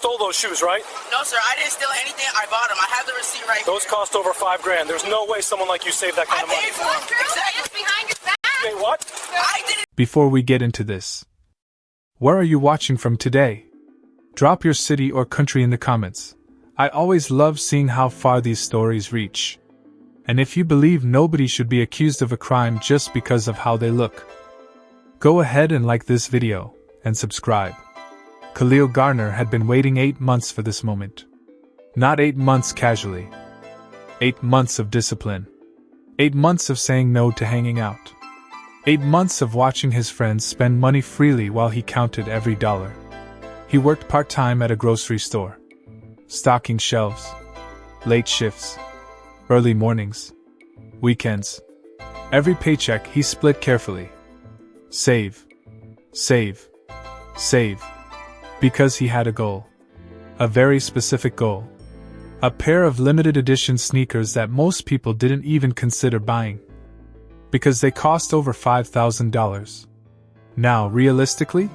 stole those shoes, right? No, sir, I didn't steal anything. I bought them. I have the receipt right here. Those cost over $5,000. There's no way someone like you saved that kind of money. I paid for them. Exactly. Behind your back. Say what? I didn't. Before we get into this, where are you watching from today? Drop your city or country in the comments. I always love seeing how far these stories reach. And if you believe nobody should be accused of a crime just because of how they look, go ahead and like this video and subscribe. Khalil Garner had been waiting 8 months for this moment. Not 8 months casually. 8 months of discipline. 8 months of saying no to hanging out. 8 months of watching his friends spend money freely while he counted every dollar. He worked part-time at a grocery store, stocking shelves, late shifts, early mornings, weekends. Every paycheck he split carefully. Save. Save. Save. Because he had a goal. A very specific goal. A pair of limited edition sneakers that most people didn't even consider buying. Because they cost over $5,000. Now, realistically,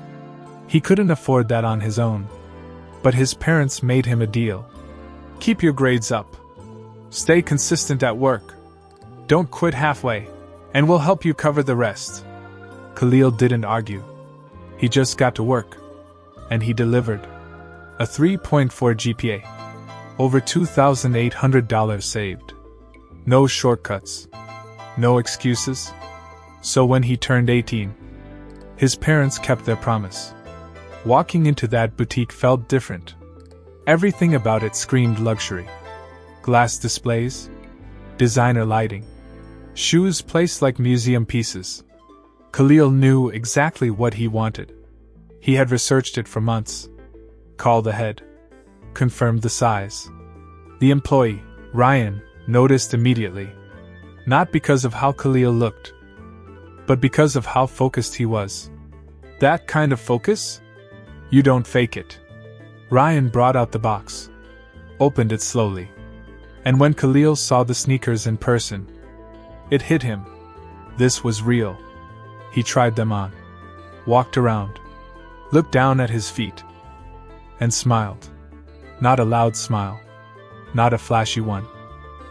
he couldn't afford that on his own. But his parents made him a deal. Keep your grades up. Stay consistent at work. Don't quit halfway, and we'll help you cover the rest. Khalil didn't argue. He just got to work. And he delivered. A 3.4 GPA. Over $2,800 saved. No shortcuts. No excuses. So when he turned 18, his parents kept their promise. Walking into that boutique felt different. Everything about it screamed luxury. Glass displays, designer lighting, shoes placed like museum pieces. Khalil knew exactly what he wanted. He had researched it for months. Called ahead. Confirmed the size. The employee, Ryan, noticed immediately. Not because of how Khalil looked, but because of how focused he was. That kind of focus? You don't fake it. Ryan brought out the box. Opened it slowly. And when Khalil saw the sneakers in person, it hit him. This was real. He tried them on. Walked around. Looked down at his feet. And smiled. Not a loud smile. Not a flashy one.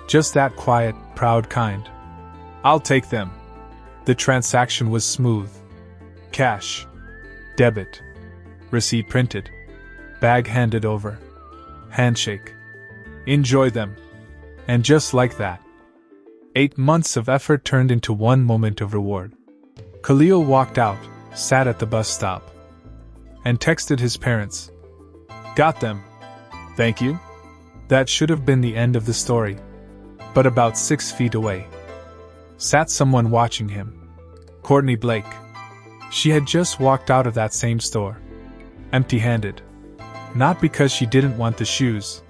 Just that quiet, proud kind. I'll take them. The transaction was smooth. Cash. Debit. Receipt printed. Bag handed over. Handshake. Enjoy them. And just like that, 8 months of effort turned into one moment of reward. Khalil walked out, sat at the bus stop, and texted his parents. Got them. Thank you. That should have been the end of the story. But about 6 feet away sat someone watching him. Courtney Blake. She had just walked out of that same store. Empty-handed. Not because she didn't want the shoes,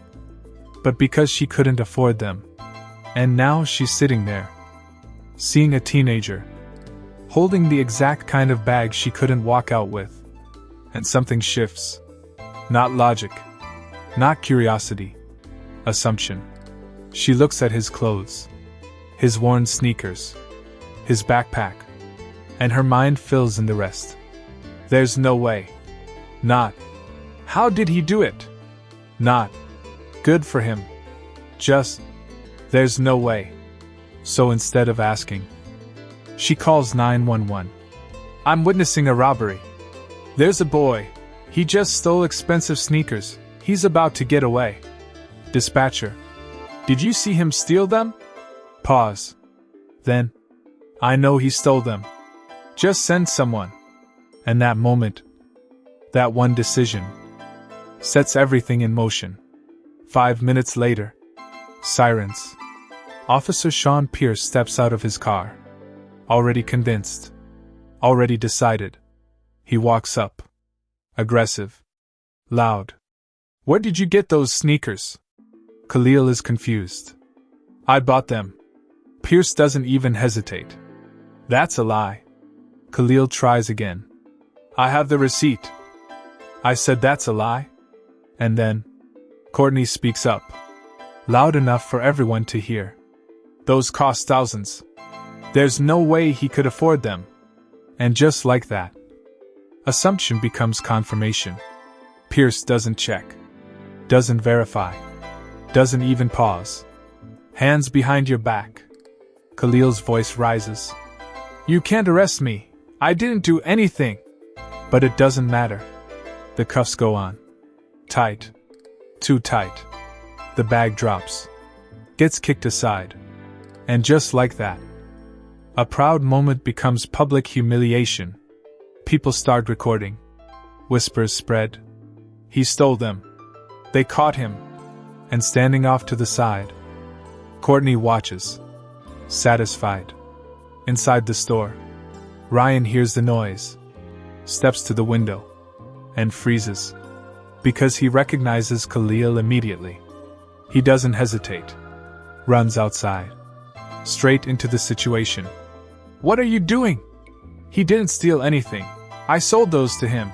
but because she couldn't afford them. And now she's sitting there, seeing a teenager, holding the exact kind of bag she couldn't walk out with. And something shifts. Not logic. Not curiosity. Assumption. She looks at his clothes, his worn sneakers, his backpack, and her mind fills in the rest. There's no way. Not. How did he do it? Not. Good for him. Just. There's no way. So instead of asking, she calls 911. I'm witnessing a robbery. There's a boy. He just stole expensive sneakers. He's about to get away. Dispatcher. Did you see him steal them? Pause. Then. I know he stole them. Just send someone. And that moment, that one decision, sets everything in motion. 5 minutes later. Sirens. Officer Sean Pierce steps out of his car. Already convinced. Already decided. He walks up. Aggressive. Loud. Where did you get those sneakers? Khalil is confused. I bought them. Pierce doesn't even hesitate. That's a lie. Khalil tries again. I have the receipt. I said that's a lie. And then, Courtney speaks up. Loud enough for everyone to hear. Those cost thousands. There's no way he could afford them. And just like that, assumption becomes confirmation. Pierce doesn't check. Doesn't verify. Doesn't even pause. Hands behind your back. Khalil's voice rises. You can't arrest me. I didn't do anything. But it doesn't matter. The cuffs go on. Tight. Too tight. The bag drops. Gets kicked aside. And just like that, a proud moment becomes public humiliation. People start recording. Whispers spread. He stole them. They caught him. And standing off to the side, Courtney watches. Satisfied. Inside the store, Ryan hears the noise, steps to the window, and freezes. Because he recognizes Khalil immediately. He doesn't hesitate. Runs outside. Straight into the situation. What are you doing? He didn't steal anything. I sold those to him.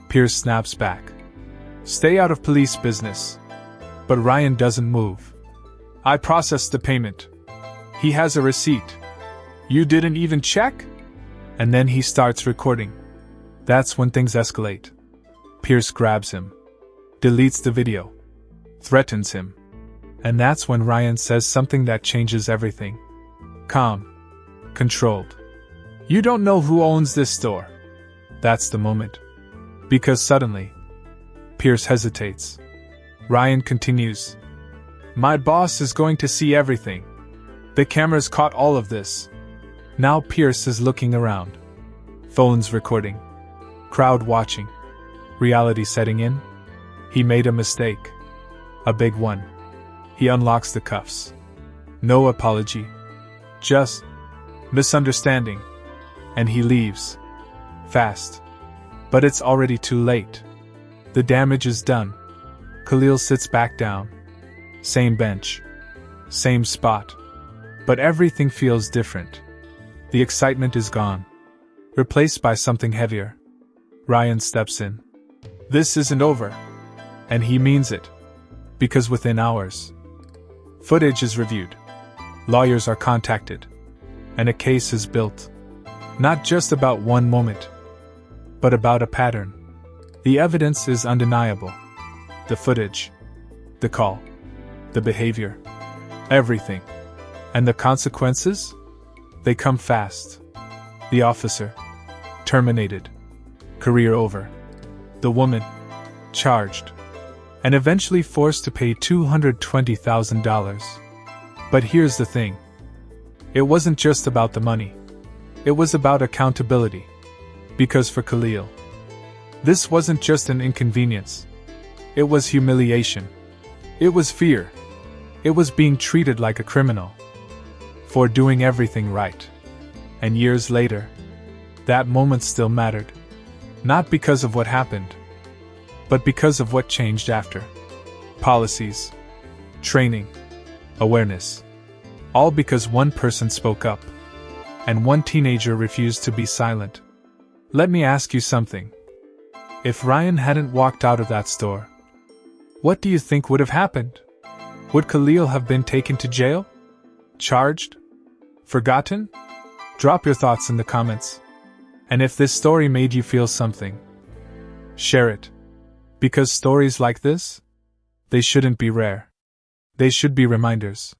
Pierce snaps back. Stay out of police business. But Ryan doesn't move. I processed the payment. He has a receipt. You didn't even check? And then he starts recording. That's when things escalate. Pierce grabs him. Deletes the video. Threatens him. And that's when Ryan says something that changes everything. Calm. Controlled. You don't know who owns this store. That's the moment. Because suddenly, Pierce hesitates. Ryan continues. My boss is going to see everything. The cameras caught all of this. Now Pierce is looking around. Phones recording. Crowd watching. Reality setting in. He made a mistake. A big one. He unlocks the cuffs. No apology. Just misunderstanding. And he leaves. Fast. But it's already too late. The damage is done. Khalil sits back down. Same bench. Same spot. But everything feels different. The excitement is gone. Replaced by something heavier. Ryan steps in. This isn't over. And he means it. Because within hours, footage is reviewed. Lawyers are contacted. And a case is built. Not just about one moment, but about a pattern. The evidence is undeniable. The footage. The call. The behavior. Everything. And the consequences? They come fast. The officer. Terminated. Career over. The woman. Charged. And eventually forced to pay $220,000. But here's the thing. It wasn't just about the money. It was about accountability. Because for Khalil, this wasn't just an inconvenience. It was humiliation. It was fear. It was being treated like a criminal. For doing everything right. And years later, that moment still mattered. Not because of what happened, but because of what changed after. Policies, training, awareness. All because one person spoke up. And one teenager refused to be silent. Let me ask you something. If Ryan hadn't walked out of that store, what do you think would have happened? Would Khalil have been taken to jail? Charged? Forgotten? Drop your thoughts in the comments. And if this story made you feel something, share it. Because stories like this, they shouldn't be rare. They should be reminders.